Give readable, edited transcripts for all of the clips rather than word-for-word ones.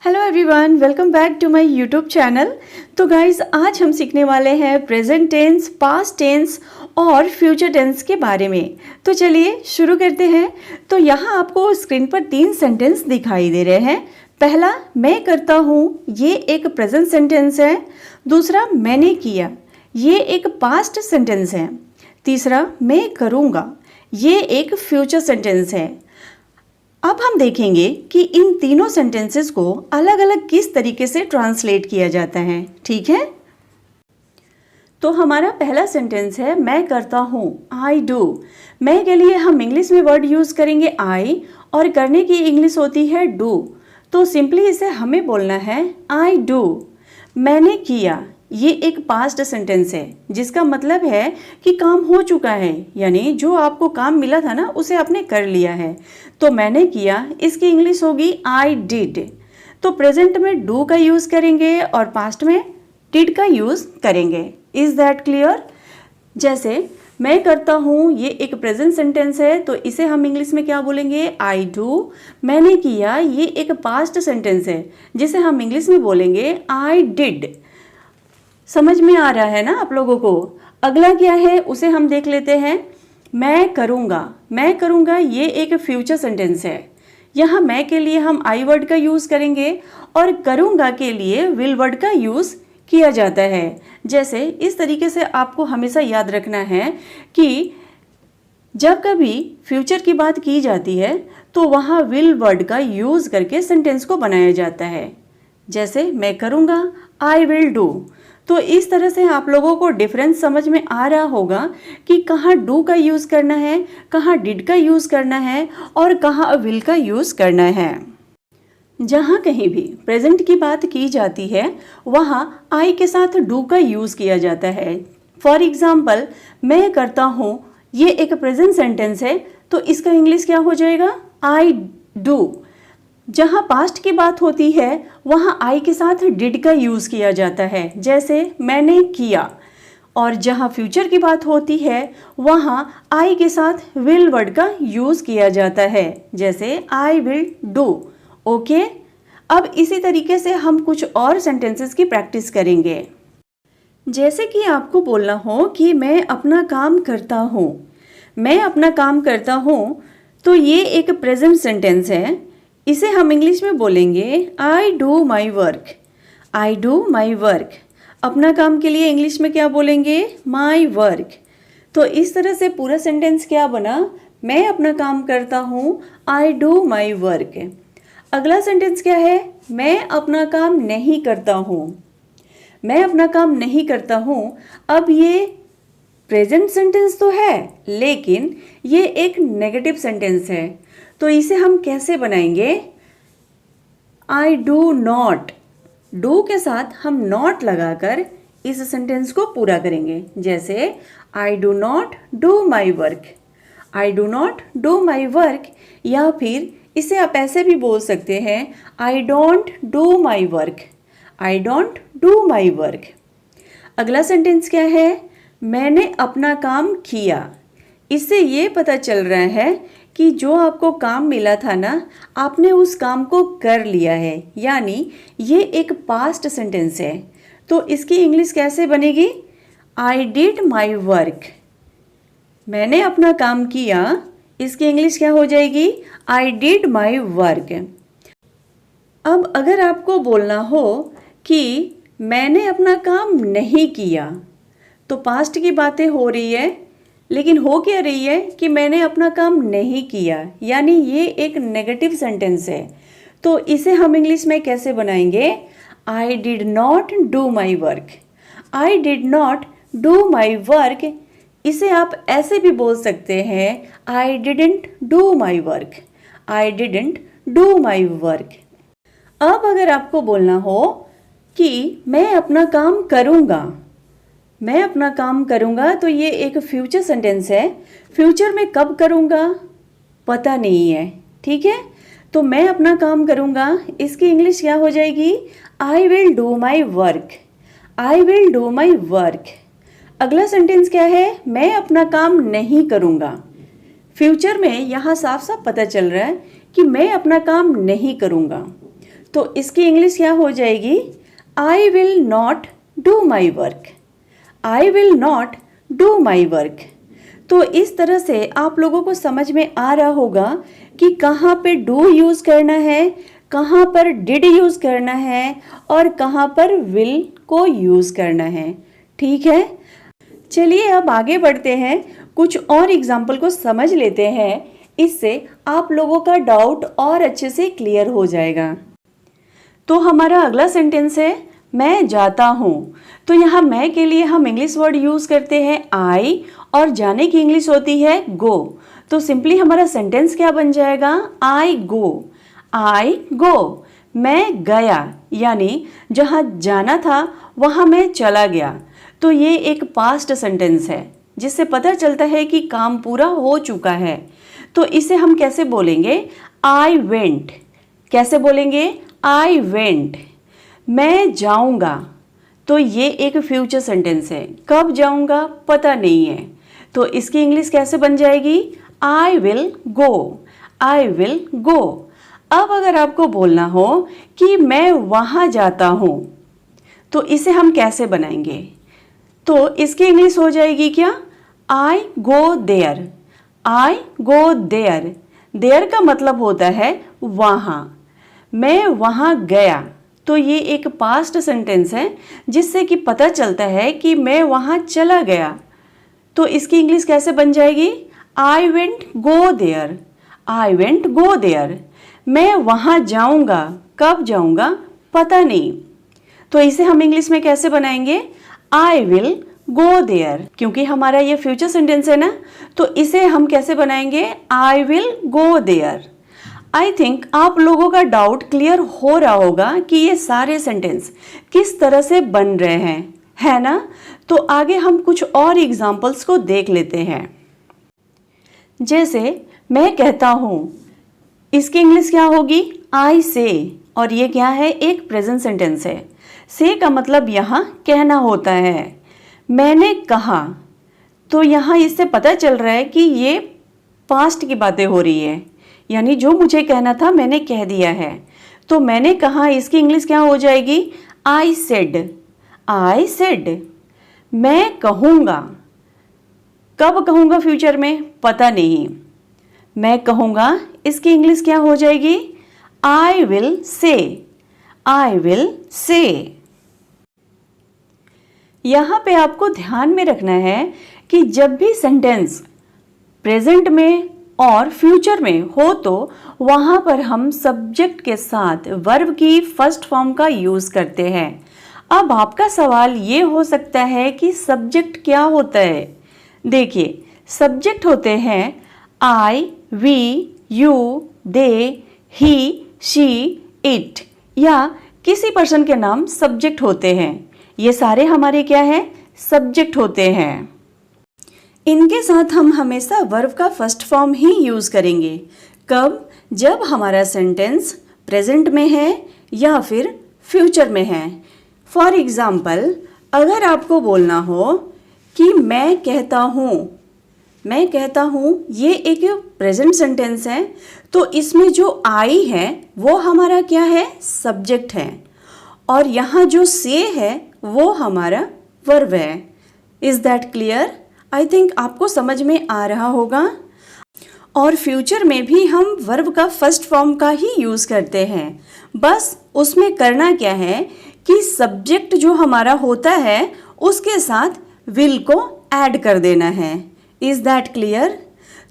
Hello everyone, welcome back to my YouTube channel. तो guys आज हम सीखने वाले हैं प्रेजेंट टेंस, पास्ट टेंस और फ्यूचर टेंस के बारे में। तो चलिए शुरू करते हैं। तो यहाँ आपको स्क्रीन पर 3 सेंटेंस दिखाई दे रहे हैं। पहला, मैं करता हूँ, ये एक प्रेजेंट सेंटेंस है। दूसरा, मैंने किया, ये एक पास्ट सेंटेंस है। तीसरा, मैं करूँगा, ये एक फ्यूचर सेंटेंस है। अब हम देखेंगे कि इन तीनों सेंटेंसेस को अलग अलग किस तरीके से ट्रांसलेट किया जाता है। ठीक है, तो हमारा पहला सेंटेंस है मैं करता हूँ, आई डू। मैं के लिए हम इंग्लिश में वर्ड यूज़ करेंगे आई, और करने की इंग्लिश होती है डू। तो सिंपली इसे हमें बोलना है आई डू। मैंने किया, ये एक पास्ट सेंटेंस है जिसका मतलब है कि काम हो चुका है, यानी जो आपको काम मिला था ना उसे आपने कर लिया है। तो मैंने किया, इसकी इंग्लिश होगी आई डिड। तो प्रेजेंट में डू का यूज़ करेंगे और पास्ट में डिड का यूज़ करेंगे। Is that clear? जैसे मैं करता हूँ, ये एक प्रेजेंट सेंटेंस है, तो इसे हम इंग्लिश में क्या बोलेंगे? I do. मैंने किया, ये एक पास्ट सेंटेंस है जिसे हम इंग्लिश में बोलेंगे आई डिड। समझ में आ रहा है ना आप लोगों को? अगला क्या है उसे हम देख लेते हैं। मैं करूँगा, मैं करूँगा, ये एक फ्यूचर सेंटेंस है। यहाँ मैं के लिए हम आई वर्ड का यूज़ करेंगे और करूँगा के लिए विल वर्ड का यूज़ किया जाता है। जैसे इस तरीके से आपको हमेशा याद रखना है कि जब कभी फ्यूचर की बात की जाती है तो वहाँ विल वर्ड का यूज़ करके सेंटेंस को बनाया जाता है। जैसे मैं करूँगा, आई विल डू। तो इस तरह से आप लोगों को डिफरेंस समझ में आ रहा होगा कि कहाँ डू का यूज़ करना है, कहाँ डिड का यूज़ करना है और कहाँ विल का यूज़ करना है। जहाँ कहीं भी प्रेजेंट की बात की जाती है वहाँ आई के साथ डू का यूज़ किया जाता है। फॉर एग्जाम्पल, मैं करता हूँ, ये एक प्रेजेंट सेंटेंस है, तो इसका इंग्लिश क्या हो जाएगा? I do. जहाँ पास्ट की बात होती है वहाँ आई के साथ डिड का यूज़ किया जाता है, जैसे मैंने किया। और जहाँ फ्यूचर की बात होती है वहाँ आई के साथ विल वर्ड का यूज़ किया जाता है, जैसे आई विल डू। ओके, अब इसी तरीके से हम कुछ और सेंटेंसेस की प्रैक्टिस करेंगे। जैसे कि आपको बोलना हो कि मैं अपना काम करता हूँ, मैं अपना काम करता हूँ, तो ये एक प्रेजेंट सेंटेंस है। इसे हम इंग्लिश में बोलेंगे I do my work, I do my work. अपना काम के लिए इंग्लिश में क्या बोलेंगे? My work. तो इस तरह से पूरा सेंटेंस क्या बना? मैं अपना काम करता हूँ, आई डू माई वर्क। अगला सेंटेंस क्या है? मैं अपना काम नहीं करता हूँ, मैं अपना काम नहीं करता हूँ। अब ये प्रेजेंट सेंटेंस तो है लेकिन ये एक नेगेटिव सेंटेंस है, तो इसे हम कैसे बनाएंगे? I do not. डू के साथ हम नॉट लगाकर इस सेंटेंस को पूरा करेंगे, जैसे I do not do my work, I do not do my work. या फिर इसे आप ऐसे भी बोल सकते हैं, I don't do my work, I don't do my work. अगला सेंटेंस क्या है? मैंने अपना काम किया। इससे ये पता चल रहा है कि जो आपको काम मिला था ना, आपने उस काम को कर लिया है, यानी ये एक पास्ट सेंटेंस है। तो इसकी इंग्लिश कैसे बनेगी? I did my work. मैंने अपना काम किया, इसकी इंग्लिश क्या हो जाएगी? I did my work. अब अगर आपको बोलना हो कि मैंने अपना काम नहीं किया, तो पास्ट की बातें हो रही है, लेकिन हो क्या रही है कि मैंने अपना काम नहीं किया, यानी ये एक नेगेटिव सेंटेंस है। तो इसे हम इंग्लिश में कैसे बनाएंगे? I did not do my work, I did not do my work. इसे आप ऐसे भी बोल सकते हैं, I didn't do my work, I didn't do my work. अब अगर आपको बोलना हो कि मैं अपना काम करूँगा, मैं अपना काम करूँगा, तो ये एक फ्यूचर सेंटेंस है। फ्यूचर में कब करूँगा पता नहीं है, ठीक है? तो मैं अपना काम करूँगा, इसकी इंग्लिश क्या हो जाएगी? I will do my work, I will do my work. अगला सेंटेंस क्या है? मैं अपना काम नहीं करूँगा। फ्यूचर में यहाँ साफ साफ पता चल रहा है कि मैं अपना काम नहीं करूँगा। तो इसकी इंग्लिश क्या हो जाएगी? I will not do my work. I will not do my work. तो इस तरह से आप लोगों को समझ में आ रहा होगा कि कहाँ पे डू यूज़ करना है, कहाँ पर डिड यूज़ करना है और कहाँ पर विल को यूज़ करना है। ठीक है, चलिए अब आगे बढ़ते हैं, कुछ और एग्जाम्पल को समझ लेते हैं। इससे आप लोगों का डाउट और अच्छे से क्लियर हो जाएगा। तो हमारा अगला सेंटेंस है मैं जाता हूँ। तो यहाँ मैं के लिए हम इंग्लिश वर्ड यूज़ करते हैं आई, और जाने की इंग्लिश होती है गो। तो सिंपली हमारा सेंटेंस क्या बन जाएगा? आई गो। आई गो, मैं गया, यानी जहाँ जाना था वहाँ मैं चला गया। तो ये एक पास्ट सेंटेंस है जिससे पता चलता है कि काम पूरा हो चुका है। तो इसे हम कैसे बोलेंगे? I went. कैसे बोलेंगे? I went. मैं जाऊंगा। तो ये एक फ्यूचर सेंटेंस है, कब जाऊंगा पता नहीं है। तो इसकी इंग्लिश कैसे बन जाएगी? आई विल गो। आई विल गो। अब अगर आपको बोलना हो कि मैं वहाँ जाता हूँ, तो इसे हम कैसे बनाएंगे? तो इसकी इंग्लिश हो जाएगी क्या? I go there. I go there. There का मतलब होता है वहाँ। मैं वहाँ गया। तो ये एक पास्ट सेंटेंस है जिससे कि पता चलता है कि मैं वहाँ चला गया। तो इसकी इंग्लिश कैसे बन जाएगी? I went go there. I went go there. मैं वहाँ जाऊँगा, कब जाऊँगा पता नहीं। तो इसे हम इंग्लिश में कैसे बनाएंगे? I will go there. क्योंकि हमारा ये फ्यूचर सेंटेंस है ना, तो इसे हम कैसे बनाएंगे? I will go there. I think आप लोगों का डाउट क्लियर हो रहा होगा कि ये सारे सेंटेंस किस तरह से बन रहे हैं, है ना? तो आगे हम कुछ और एग्जाम्पल्स को देख लेते हैं। जैसे मैं कहता हूँ, इसकी इंग्लिश क्या होगी? आई से। और ये क्या है? एक प्रेजेंट सेंटेंस है। से का मतलब यहाँ कहना होता है। मैंने कहा, तो यहाँ इससे पता चल रहा है कि ये पास्ट की बातें हो रही है, यानी जो मुझे कहना था मैंने कह दिया है। तो मैंने कहा, इसकी इंग्लिश क्या हो जाएगी? I said. I said. मैं कहूँगा, कब कहूँगा फ्यूचर में पता नहीं। मैं कहूँगा, इसकी इंग्लिश क्या हो जाएगी? I will say. I will say. यहाँ पे आपको ध्यान में रखना है कि जब भी सेंटेंस प्रेजेंट में और फ्यूचर में हो तो वहाँ पर हम सब्जेक्ट के साथ वर्ब की फर्स्ट फॉर्म का यूज़ करते हैं। अब आपका सवाल ये हो सकता है कि सब्जेक्ट क्या होता है? देखिए, सब्जेक्ट होते हैं I, we, you, they, he, she, it, या किसी पर्सन के नाम सब्जेक्ट होते हैं। ये सारे हमारे क्या है? सब्जेक्ट होते हैं। इनके साथ हम हमेशा वर्ब का फर्स्ट फॉर्म ही यूज़ करेंगे। कब? जब हमारा सेंटेंस प्रेजेंट में है या फिर फ्यूचर में है। फॉर एग्ज़ाम्पल, अगर आपको बोलना हो कि मैं कहता हूँ, मैं कहता हूँ, ये एक प्रेजेंट सेंटेंस है, तो इसमें जो आई है वो हमारा क्या है? सब्जेक्ट है, और यहाँ जो से है वो हमारा वर्ब है। Is that clear? I think आपको समझ में आ रहा होगा। और फ्यूचर में भी हम वर्ब का फर्स्ट फॉर्म का ही यूज़ करते हैं। बस उसमें करना क्या है कि सब्जेक्ट जो हमारा होता है उसके साथ विल को ऐड कर देना है। Is that clear?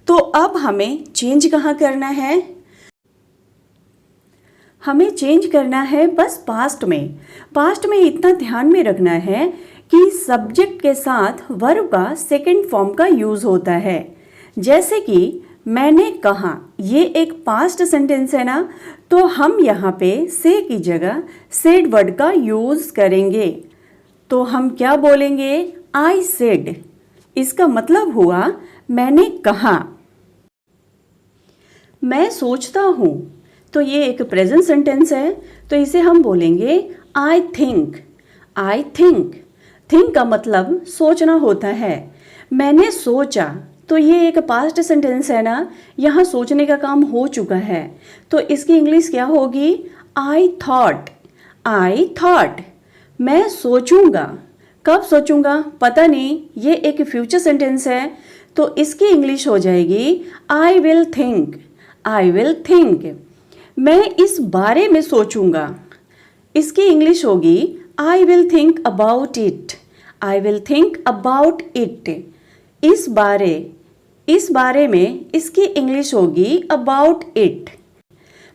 तो अब हमें चेंज कहाँ करना है? हमें चेंज करना है बस पास्ट में। पास्ट में इतना ध्यान में रखना है कि सब्जेक्ट के साथ वर्ब का सेकंड फॉर्म का यूज़ होता है। जैसे कि मैंने कहा, ये एक पास्ट सेंटेंस है ना, तो हम यहाँ पे से की जगह सेड वर्ड का यूज़ करेंगे। तो हम क्या बोलेंगे? I said. इसका मतलब हुआ मैंने कहा। मैं सोचता हूँ, तो ये एक प्रेजेंट सेंटेंस है, तो इसे हम बोलेंगे I think. I think. Think का मतलब सोचना होता है। मैंने सोचा, तो ये एक पास्ट सेंटेंस है ना, यहाँ सोचने का काम हो चुका है, तो इसकी इंग्लिश क्या होगी? आई थॉट, मैं सोचूंगा। कब सोचूंगा पता नहीं, ये एक फ्यूचर सेंटेंस है, तो इसकी इंग्लिश हो जाएगी आई विल थिंक। मैं इस बारे में सोचूंगा, इसकी इंग्लिश होगी I will think about it. इस बारे में इसकी इंग्लिश होगी अबाउट इट।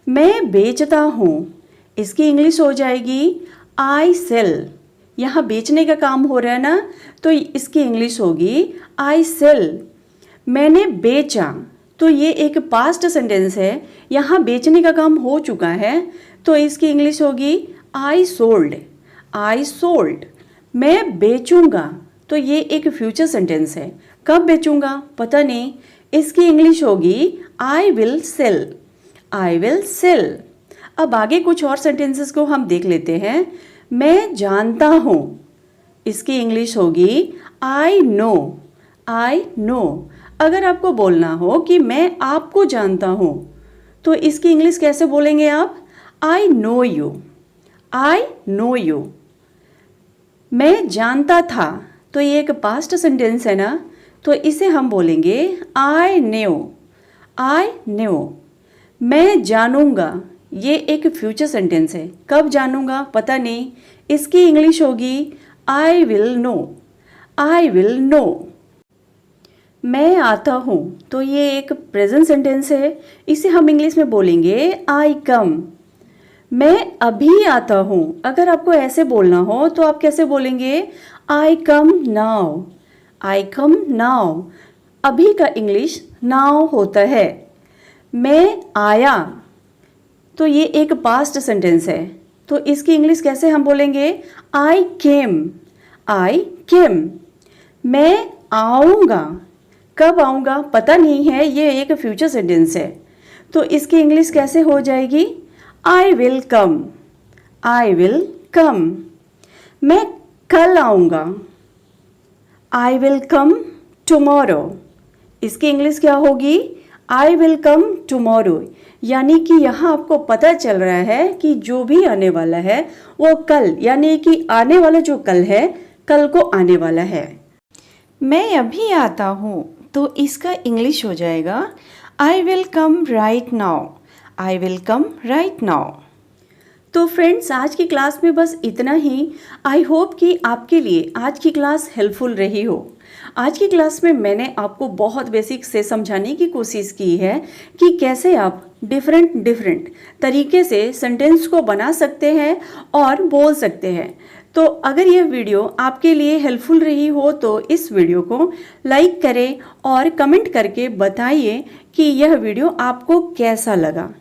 मैं बेचता हूँ, इसकी इंग्लिश हो जाएगी आई सेल। यहाँ बेचने का काम हो रहा है ना, तो इसकी इंग्लिश होगी आई सेल। मैंने बेचा, तो ये एक पास्ट सेंटेंस है, यहाँ बेचने का काम हो चुका है, तो इसकी इंग्लिश होगी आई सोल्ड। मैं बेचूंगा, तो ये एक फ्यूचर सेंटेंस है, कब बेचूंगा पता नहीं, इसकी इंग्लिश होगी आई विल सेल। अब आगे कुछ और सेंटेंसेस को हम देख लेते हैं। मैं जानता हूँ, इसकी इंग्लिश होगी आई नो। अगर आपको बोलना हो कि मैं आपको जानता हूँ, तो इसकी इंग्लिश कैसे बोलेंगे आप? I know you. मैं जानता था, तो ये एक पास्ट सेंटेंस है ना, तो इसे हम बोलेंगे आई न्यू। मैं जानूंगा, ये एक फ्यूचर सेंटेंस है, कब जानूंगा पता नहीं, इसकी इंग्लिश होगी आई विल नो। मैं आता हूँ, तो ये एक प्रेजेंट सेंटेंस है, इसे हम इंग्लिश में बोलेंगे आई कम। मैं अभी आता हूँ, अगर आपको ऐसे बोलना हो तो आप कैसे बोलेंगे? आई कम नाउ। अभी का इंग्लिश नाउ होता है। मैं आया, तो ये एक पास्ट सेंटेंस है, तो इसकी इंग्लिश कैसे हम बोलेंगे? आई केम। मैं आऊँगा, कब आऊँगा पता नहीं है, ये एक फ्यूचर सेंटेंस है, तो इसकी इंग्लिश कैसे हो जाएगी? I will come. मैं कल आऊँगा, आई विल कम टुमारो। इसकी इंग्लिश क्या होगी? I will come tomorrow. यानी कि यहाँ आपको पता चल रहा है कि जो भी आने वाला है वो कल, यानी कि आने वाला जो कल है, कल को आने वाला है। मैं अभी आता हूँ, तो इसका इंग्लिश हो जाएगा I will come right now. तो फ्रेंड्स, आज की क्लास में बस इतना ही। आई होप कि आपके लिए आज की क्लास हेल्पफुल रही हो। आज की क्लास में मैंने आपको बहुत बेसिक से समझाने की कोशिश की है कि कैसे आप डिफरेंट तरीके से सेंटेंस को बना सकते हैं और बोल सकते हैं। तो अगर यह वीडियो आपके लिए हेल्पफुल रही हो तो इस वीडियो को लाइक करें और कमेंट करके बताइए कि यह वीडियो आपको कैसा लगा।